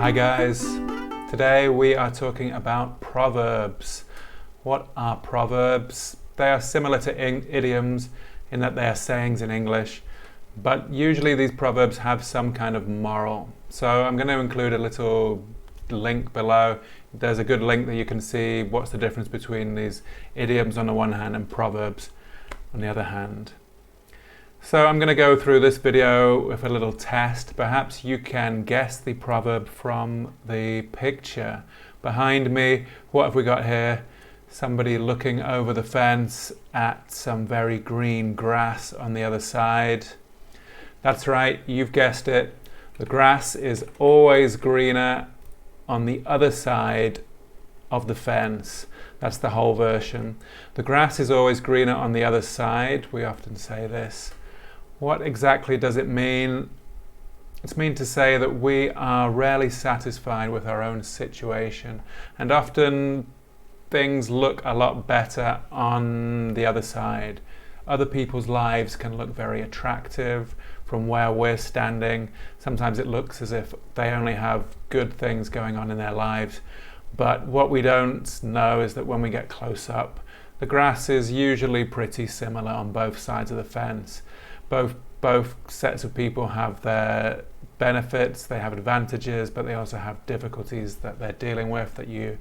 Hi guys, today we are talking about proverbs. What are proverbs? They are similar to idioms in that they are sayings in English, but usually these proverbs have some kind of moral. So I'm going to include a little link below. There's a good link that you can see what's the difference between these idioms on the one hand and proverbs on the other hand. So I'm going to go through this video with a little test. Perhaps you can guess the proverb from the picture. Behind me, what have we got here? Somebody looking over the fence at some very green grass on the other side. That's right, you've guessed it. The grass is always greener on the other side of the fence. That's the whole version. The grass is always greener on the other side. We often say this. What exactly does it mean? It's meant to say that we are rarely satisfied with our own situation, and often things look a lot better on the other side. Other people's lives can look very attractive from where we're standing. Sometimes it looks as if they only have good things going on in their lives, but what we don't know is that when we get close up, the grass is usually pretty similar on both sides of the fence. Both sets of people have their benefits, they have advantages, but they also have difficulties that they're dealing with that you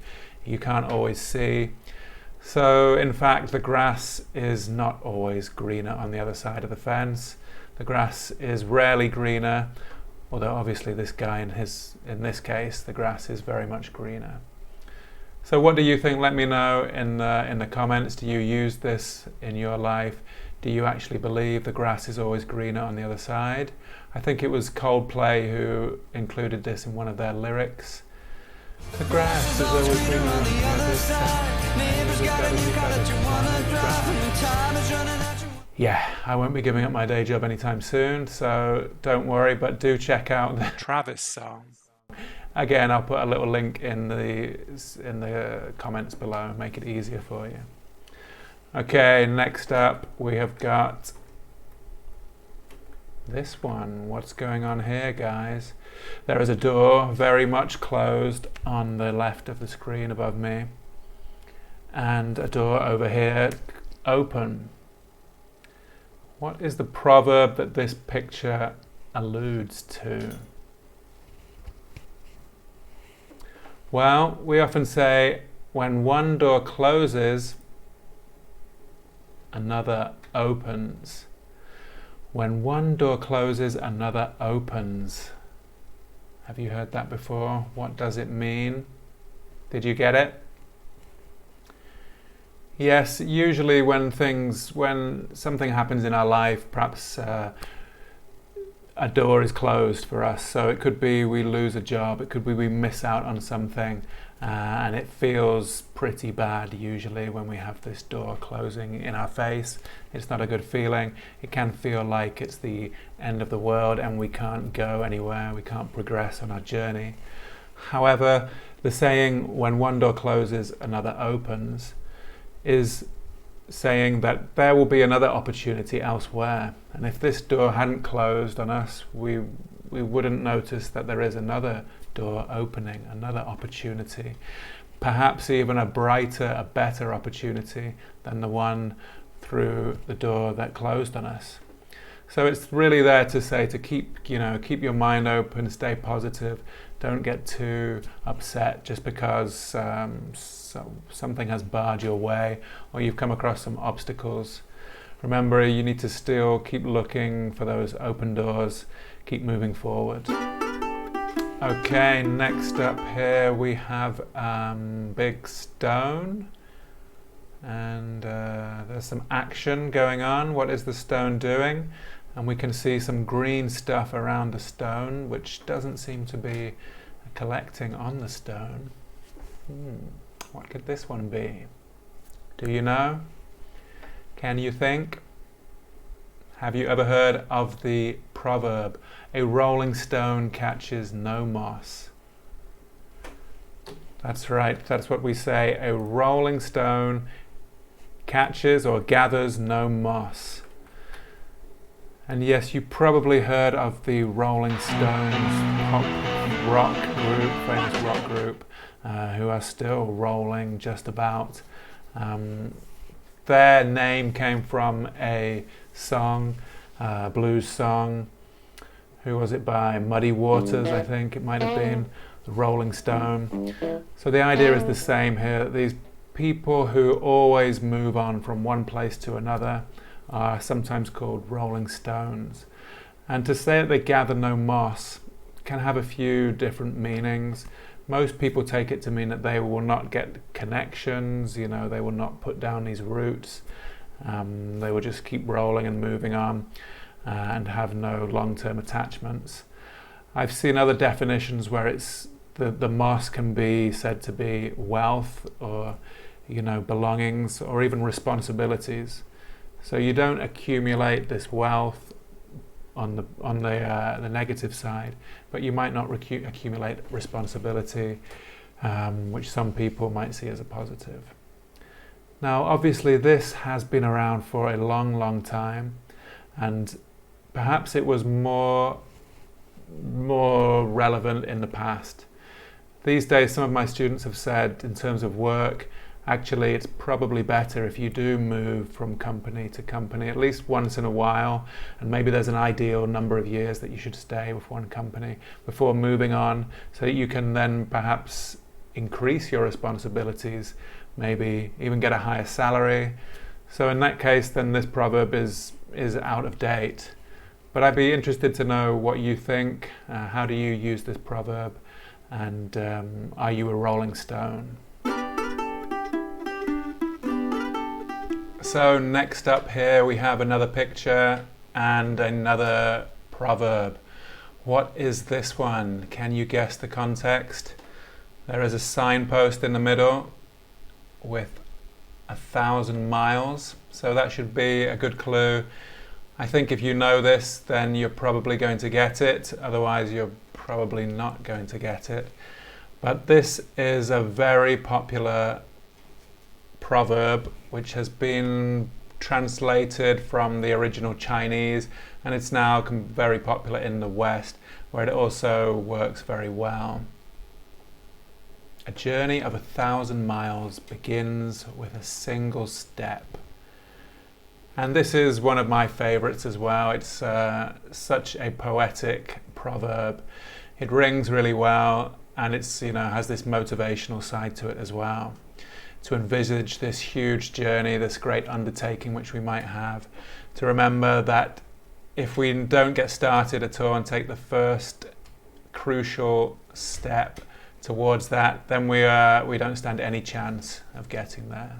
can't always see. So in fact, the grass is not always greener on the other side of the fence. The grass is rarely greener, although obviously this guy in this case, the grass is very much greener. So what do you think? Let me know in the comments. Do you use this in your life? Do you actually believe the grass is always greener on the other side? I think it was Coldplay who included this in one of their lyrics. The grass is always greener on the other side. Yeah, I won't be giving up my day job anytime soon, so don't worry, but do check out the Travis song. Again, I'll put a little link in the comments below, make it easier for you. Okay, next up we have got this one. What's going on here, guys? There is a door very much closed on the left of the screen above me, and a door over here open. What is the proverb that this picture alludes to? Well, we often say, when one door closes, another opens. When one door closes, another opens. Have you heard that before? What does it mean? Did you get it? Yes, usually when something happens in our life, perhaps a door is closed for us. So it could be we lose a job, it could be we miss out on something, and it feels pretty bad usually when we have this door closing in our face. It's not a good feeling. It can feel like it's the end of the world and we can't go anywhere, we can't progress on our journey. However, the saying, when one door closes, another opens, is saying that there will be another opportunity elsewhere. And if this door hadn't closed on us, we wouldn't notice that there is another door opening, another opportunity, perhaps even a brighter, a better opportunity than the one through the door that closed on us. So it's really there to say to keep your mind open, stay positive, don't get too upset just because something has barred your way or you've come across some obstacles. Remember, you need to still keep looking for those open doors, keep moving forward. Okay, next up here we have big stone, and there's some action going on. What is the stone doing? And we can see some green stuff around the stone, which doesn't seem to be collecting on the stone. What could this one be? Do you know? Can you think? Have you ever heard of the proverb, a rolling stone catches no moss? That's right, that's what we say, a rolling stone catches or gathers no moss. And yes, you probably heard of the Rolling Stones famous rock group, who are still rolling just about. Their name came from a song, blues song. Who was it by? Muddy Waters, I think it might have been. The Rolling Stone. So the idea is the same here. These people who always move on from one place to another are sometimes called rolling stones. And to say that they gather no moss can have a few different meanings. Most people take it to mean that they will not get connections, they will not put down these roots. They will just keep rolling and moving on and have no long-term attachments. I've seen other definitions where it's the moss can be said to be wealth or belongings or even responsibilities. So you don't accumulate this wealth on the negative side, but you might not accumulate responsibility, which some people might see as a positive. Now, obviously, this has been around for a long, long time, and perhaps it was more relevant in the past. These days, some of my students have said, in terms of work, actually it's probably better if you do move from company to company at least once in a while, and maybe there's an ideal number of years that you should stay with one company before moving on, so that you can then perhaps increase your responsibilities, maybe even get a higher salary. So in that case, then this proverb is out of date. But I'd be interested to know what you think. How do you use this proverb? And are you a rolling stone? So next up here we have another picture and another proverb. What is this one? Can you guess the context? There is a signpost in the middle with 1,000 miles. So that should be a good clue. I think if you know this, then you're probably going to get it. Otherwise, you're probably not going to get it. But this is a very popular proverb which has been translated from the original Chinese, and it's now very popular in the West, where it also works very well. A journey of 1,000 miles begins with a single step. And this is one of my favorites as well. It's such a poetic proverb. It rings really well, and it's has this motivational side to it as well. To envisage this huge journey, this great undertaking which we might have, to remember that if we don't get started at all and take the first crucial step towards that, then we don't stand any chance of getting there.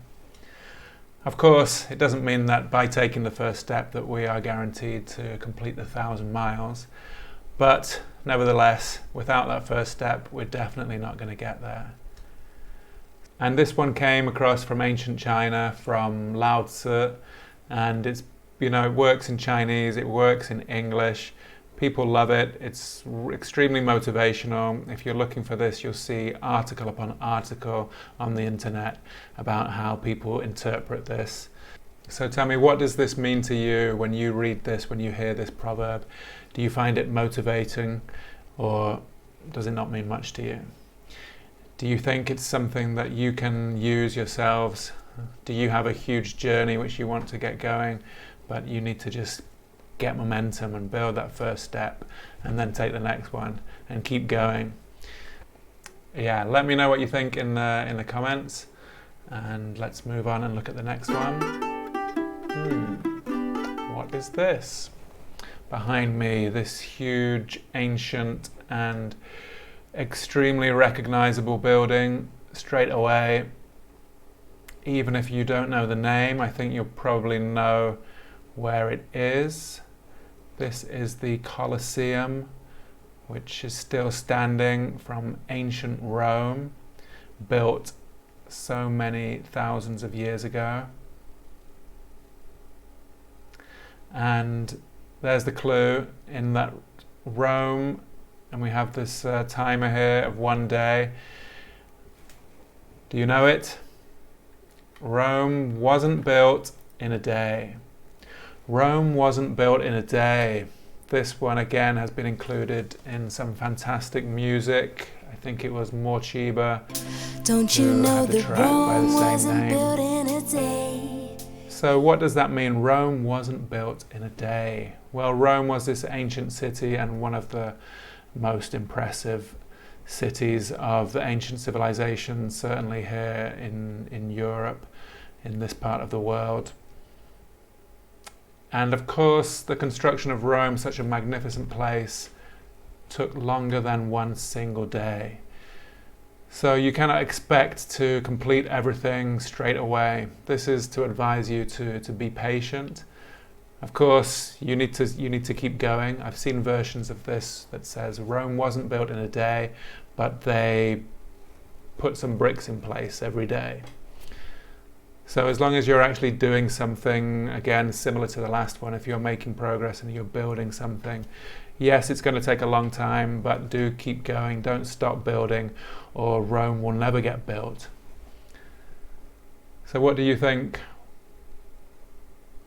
Of course, it doesn't mean that by taking the first step that we are guaranteed to complete the 1,000 miles, but nevertheless, without that first step, we're definitely not going to get there. And this one came across from ancient China, from Lao Tzu, and it works in Chinese, it works in English. People love it. It's extremely motivational. If you're looking for this, you'll see article upon article on the internet about how people interpret this. So tell me, what does this mean to you when you read this, when you hear this proverb? Do you find it motivating, or does it not mean much to you? Do you think it's something that you can use yourselves? Do you have a huge journey which you want to get going, but you need to just get momentum and build that first step and then take the next one and keep going? Yeah, let me know what you think in the comments, and let's move on and look at the next one. What is this? Behind me, this huge, ancient and extremely recognizable building straight away. Even if you don't know the name, I think you'll probably know where it is. This is the Colosseum, which is still standing, from ancient Rome, built so many thousands of years ago. And there's the clue in that Rome, and we have this timer here of 1 day. Do you know it? Rome wasn't built in a day. Rome wasn't built in a day. This one again has been included in some fantastic music. I think it was More Chiba. Don't you know the that track by Rome the same wasn't name. built in a day? So what does that mean? Rome wasn't built in a day. Well, Rome was this ancient city and one of the most impressive cities of the ancient civilization, certainly here in Europe, in this part of the world. And of course, the construction of Rome, such a magnificent place, took longer than one single day. So you cannot expect to complete everything straight away. This is to advise you to be patient. Of course, you need to keep going. I've seen versions of this that says Rome wasn't built in a day, but they put some bricks in place every day. So as long as you're actually doing something, again, similar to the last one, if you're making progress and you're building something, yes, it's going to take a long time, but do keep going. Don't stop building, or Rome will never get built. So what do you think?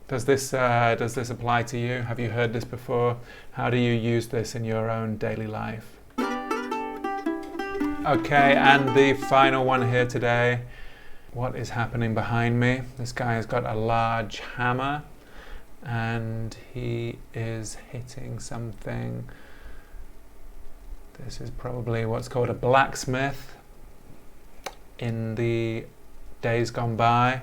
Does this apply to you? Have you heard this before? How do you use this in your own daily life? Okay, and the final one here today. What is happening behind me? This guy has got a large hammer and he is hitting something. This is probably what's called a blacksmith. In the days gone by,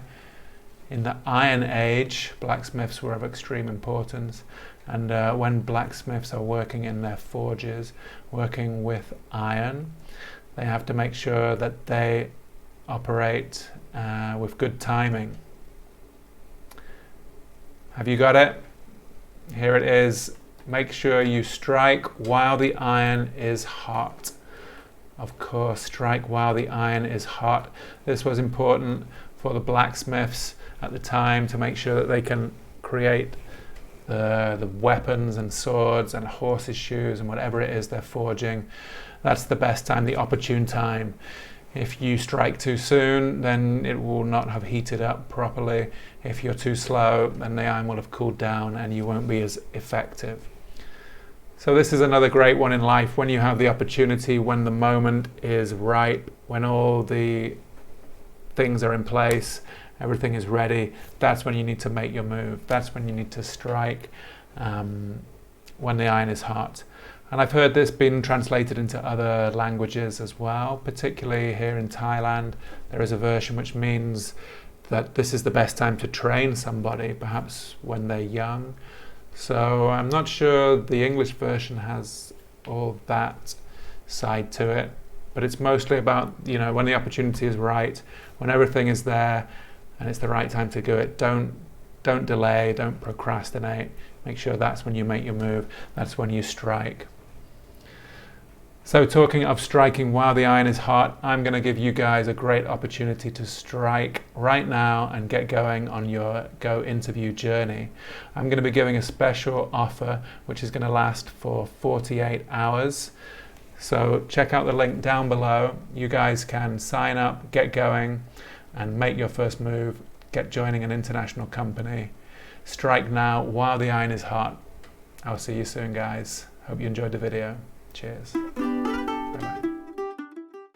in the Iron Age, blacksmiths were of extreme importance, and when blacksmiths are working in their forges, working with iron, they have to make sure that they operate with good timing. Have you got it? Here it is. Make sure you strike while the iron is hot. Of course, strike while the iron is hot. This was important for the blacksmiths at the time to make sure that they can create the weapons and swords and horses' shoes and whatever it is they're forging. That's the best time, the opportune time. If you strike too soon, then it will not have heated up properly. If you're too slow, then the iron will have cooled down and you won't be as effective. So this is another great one in life. When you have the opportunity, when the moment is ripe, when all the things are in place, everything is ready, that's when you need to make your move. That's when you need to strike, when the iron is hot. And I've heard this being translated into other languages as well, particularly here in Thailand. There is a version which means that this is the best time to train somebody, perhaps when they're young. So I'm not sure the English version has all that side to it, but it's mostly about, when the opportunity is right, when everything is there and it's the right time to do it. Don't delay, don't procrastinate. Make sure that's when you make your move, that's when you strike. So talking of striking while the iron is hot, I'm going to give you guys a great opportunity to strike right now and get going on your Go interview journey. I'm going to be giving a special offer which is going to last for 48 hours. So check out the link down below. You guys can sign up, get going and make your first move, get joining an international company. Strike now while the iron is hot. I'll see you soon, guys. Hope you enjoyed the video. Cheers.